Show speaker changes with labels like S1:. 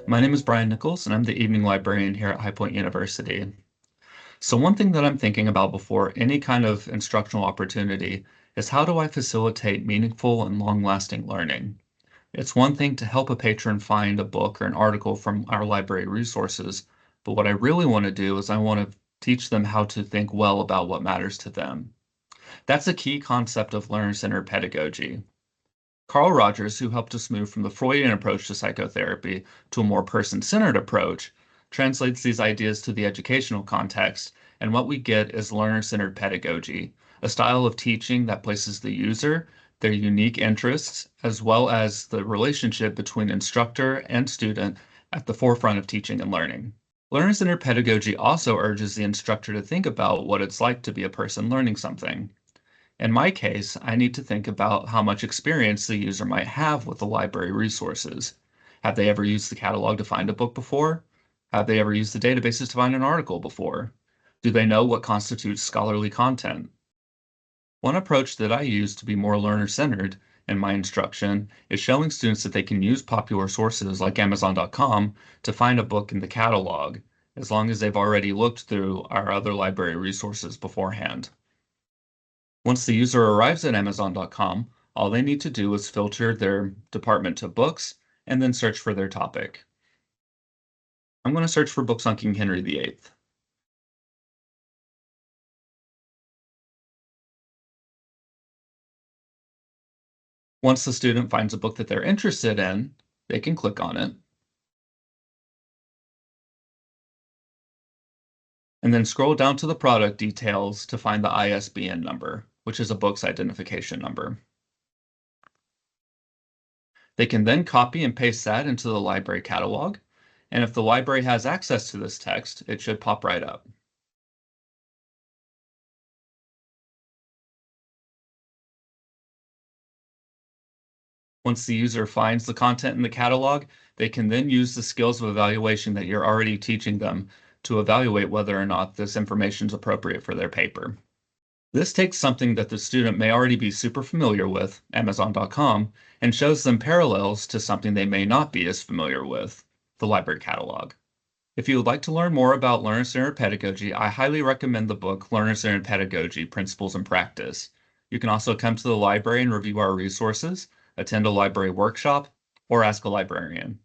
S1: My name is Brian Nichols, and I'm the evening librarian here at High Point University. So one thing that I'm thinking about before any kind of instructional opportunity is how do I facilitate meaningful and long-lasting learning? It's one thing to help a patron find a book or an article from our library resources, but what I really want to do is I want to teach them how to think well about what matters to them. That's a key concept of learner-centered pedagogy. Carl Rogers, who helped us move from the Freudian approach to psychotherapy to a more person-centered approach, translates these ideas to the educational context, and what we get is learner-centered pedagogy, a style of teaching that places the user, their unique interests, as well as the relationship between instructor and student at the forefront of teaching and learning. Learner-centered pedagogy also urges the instructor to think about what it's like to be a person learning something. In my case, I need to think about how much experience the user might have with the library resources. Have they ever used the catalog to find a book before? Have they ever used the databases to find an article before? Do they know what constitutes scholarly content? One approach that I use to be more learner-centered in my instruction is showing students that they can use popular sources like Amazon.com to find a book in the catalog, as long as they've already looked through our other library resources beforehand. Once the user arrives at Amazon.com, all they need to do is filter their department to books and then search for their topic. I'm going to search for books on King Henry VIII. Once the student finds a book that they're interested in, they can click on it and then scroll down to the product details to find the ISBN number, which is a book's identification number. They can then copy and paste that into the library catalog, and if the library has access to this text, it should pop right up. Once the user finds the content in the catalog, they can then use the skills of evaluation that you're already teaching them to evaluate whether or not this information is appropriate for their paper. This takes something that the student may already be super familiar with, Amazon.com, and shows them parallels to something they may not be as familiar with, the library catalog. If you would like to learn more about learner-centered pedagogy, I highly recommend the book Learner-Centered Pedagogy: Principles and Practice. You can also come to the library and review our resources, attend a library workshop, or ask a librarian.